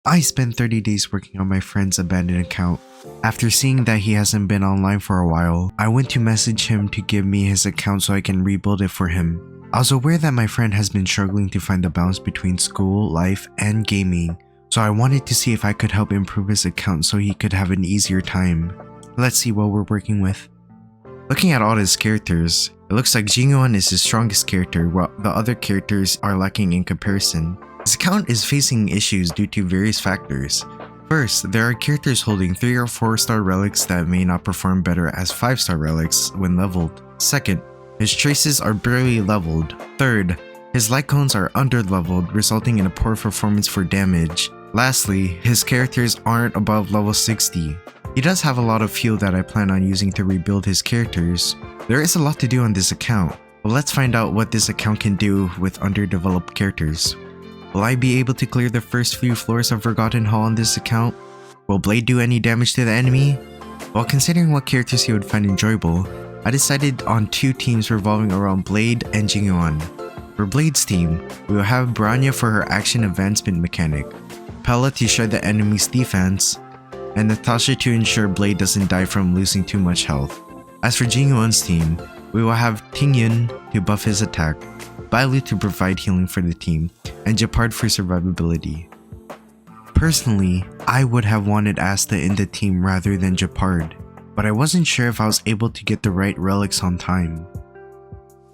I spent 30 days working on my friend's abandoned account. After seeing that he hasn't been online for a while, I went to message him to give me his account so I can rebuild it for him. I was aware that my friend has been struggling to find the balance between school, life, and gaming, so I wanted to see if I could help improve his account so he could have an easier time. Let's see what we're working with. Looking at all his characters, it looks like Jingyuan is his strongest character while the other characters are lacking in comparison. His account is facing issues due to various factors. First, there are characters holding 3 or 4 star relics that may not perform better as 5-star relics when leveled. Second, his traces are barely leveled. Third, his light cones are under-leveled, resulting in a poor performance for damage. Lastly, his characters aren't above level 60. He does have a lot of fuel that I plan on using to rebuild his characters. There is a lot to do on this account, but let's find out what this account can do with underdeveloped characters. Will I be able to clear the first few floors of Forgotten Hall on this account? Will Blade do any damage to the enemy? While considering what characters he would find enjoyable, I decided on 2 teams revolving around Blade and Jingyuan. For Blade's team, we will have Bronya for her action advancement mechanic, Pela to shred the enemy's defense, and Natasha to ensure Blade doesn't die from losing too much health. As for Jingyuan's team, we will have Tingyun to buff his attack, Bailu to provide healing for the team, and Japard for survivability. Personally, I would have wanted Asta in the team rather than Japard, but I wasn't sure if I was able to get the right relics on time.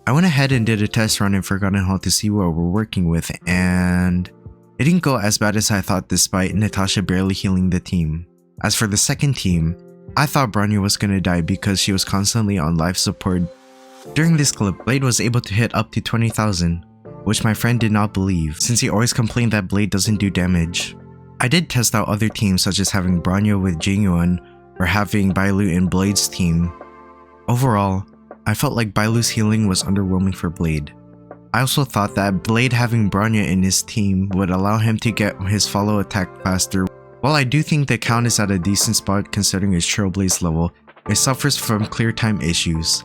I went ahead and did a test run in Forgotten Hall to see what we're working with, and it didn't go as bad as I thought despite Natasha barely healing the team. As for the second team, I thought Bronya was gonna die because she was constantly on life support. During this clip, Blade was able to hit up to 20,000, which my friend did not believe since he always complained that Blade doesn't do damage. I did test out other teams such as having Bronya with Jingyuan or having Bailu in Blade's team. Overall, I felt like Bailu's healing was underwhelming for Blade. I also thought that Blade having Bronya in his team would allow him to get his follow attack faster. While I do think the count is at a decent spot considering his Trailblaze level, it suffers from clear time issues.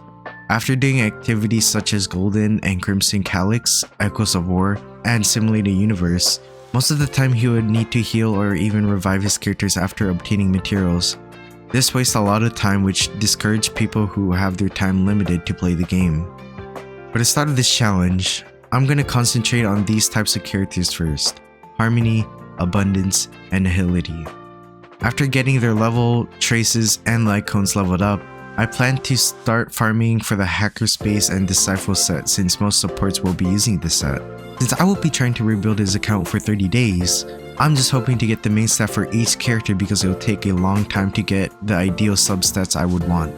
After doing activities such as Golden and Crimson Calyx, Echoes of War, and Simulate a Universe, most of the time he would need to heal or even revive his characters after obtaining materials. This wastes a lot of time which discourages people who have their time limited to play the game. For the start of this challenge, I'm going to concentrate on these types of characters first: Harmony, Abundance, and Nihility. After getting their level, traces, and light cones leveled up, I plan to start farming for the Hackerspace and Disciple set since most supports will be using this set. Since I will be trying to rebuild his account for 30 days, I'm just hoping to get the main stat for each character because it will take a long time to get the ideal substats I would want.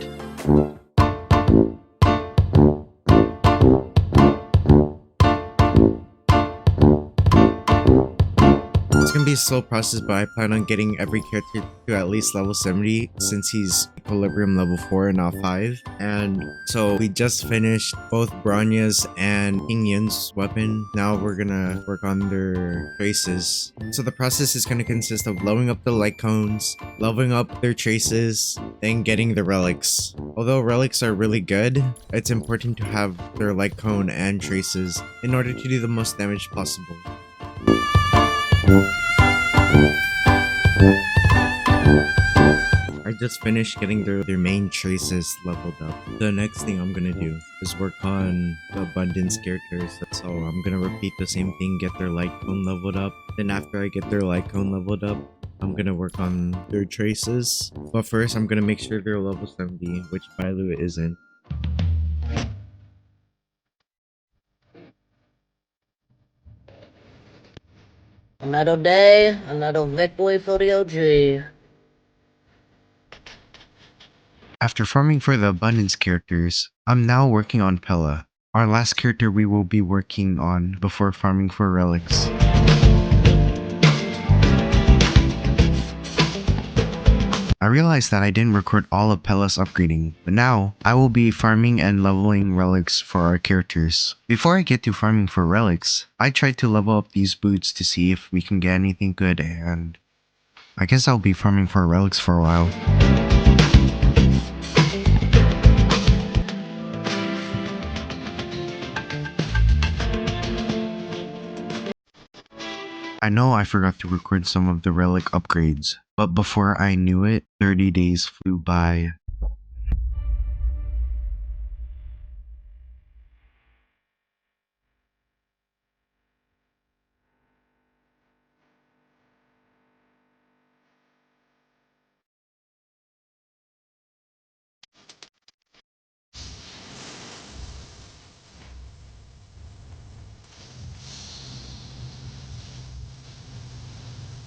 It's gonna be a slow process, but I plan on getting every character to at least level 70 since he's Equilibrium level 4 and not 5. And so we just finished both Bronya's and Ingyun's weapon. Now we're gonna work on their traces. So the process is gonna consist of leveling up the light cones, leveling up their traces, then getting the relics. Although relics are really good, it's important to have their light cone and traces in order to do the most damage possible. I just finished getting their main traces leveled up. The next thing I'm gonna do is work on the Abundance characters. So I'm gonna repeat the same thing, get their light cone leveled up. Then after I get their light cone leveled up, I'm gonna work on their traces. But first, I'm gonna make sure they're level 70, which Bailu isn't. Another day, another victory for the OG. After farming for the Abundance characters, I'm now working on Pela, our last character we will be working on before farming for relics. I realized that I didn't record all of Pela's upgrading, but now I will be farming and leveling relics for our characters. Before I get to farming for relics, I tried to level up these boots to see if we can get anything good, and I guess I'll be farming for relics for a while. I know I forgot to record some of the relic upgrades, but before I knew it, 30 days flew by.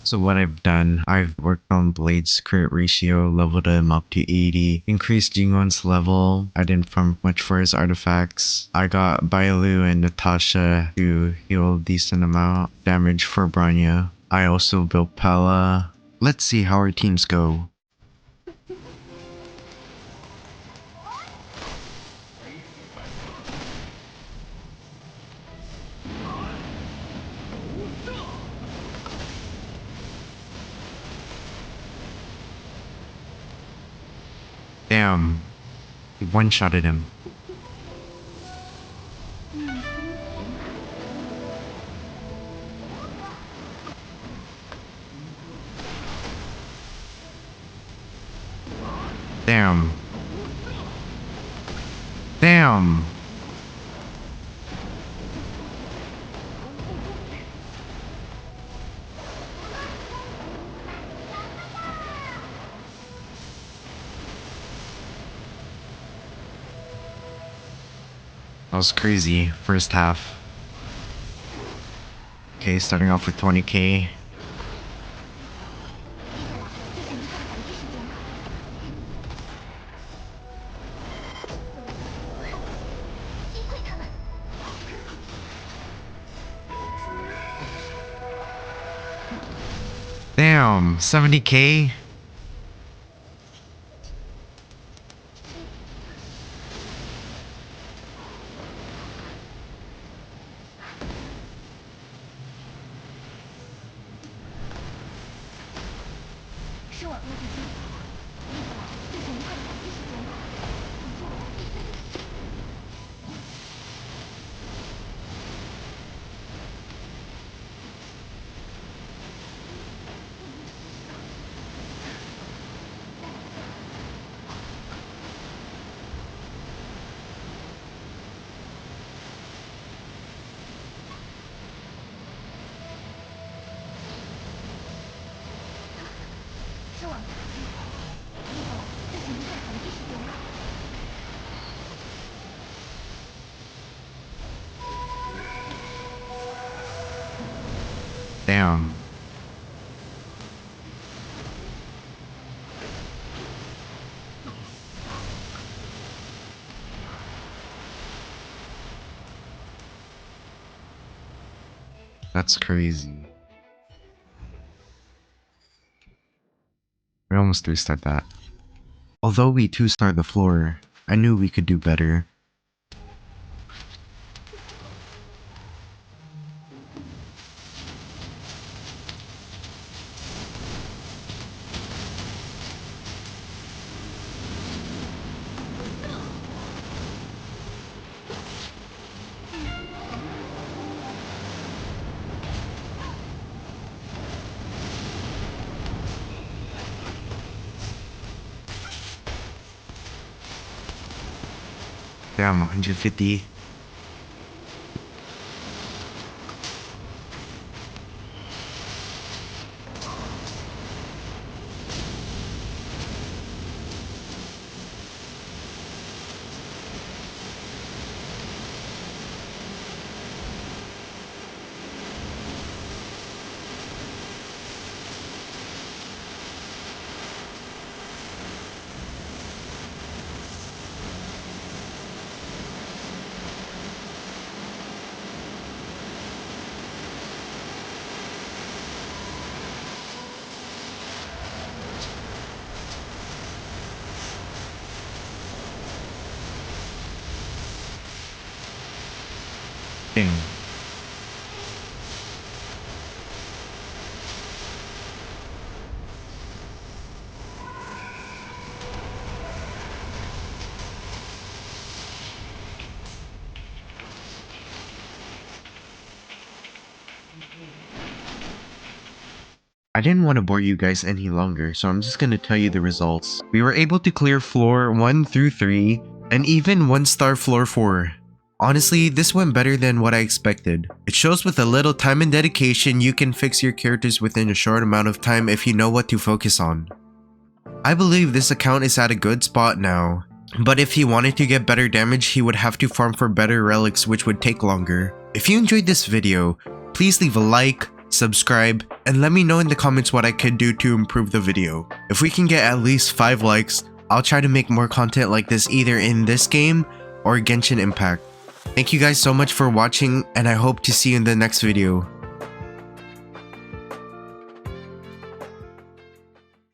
So what I've done, I've worked on Blade's crit ratio, leveled him up to 80, increased Jingwon's level, I didn't farm much for his artifacts. I got Bailu and Natasha to heal a decent amount damage for Branya. I also built Pela. Let's see how our teams go. Damn, he one-shotted him. Damn. Damn. That was crazy, first half. Okay, starting off with 20k. Damn, 70k? Damn. That's crazy. We almost 3-starred that. Although we 2-starred the floor, I knew we could do better. Damn, 150. Dang. I didn't want to bore you guys any longer, so I'm just gonna tell you the results. We were able to clear floor 1 through 3, and even 1-star floor 4. Honestly, this went better than what I expected. It shows with a little time and dedication, you can fix your characters within a short amount of time if you know what to focus on. I believe this account is at a good spot now, but if he wanted to get better damage, he would have to farm for better relics, which would take longer. If you enjoyed this video, please leave a like, subscribe, and let me know in the comments what I could do to improve the video. If we can get at least 5 likes, I'll try to make more content like this either in this game or Genshin Impact. Thank you guys so much for watching, and I hope to see you in the next video.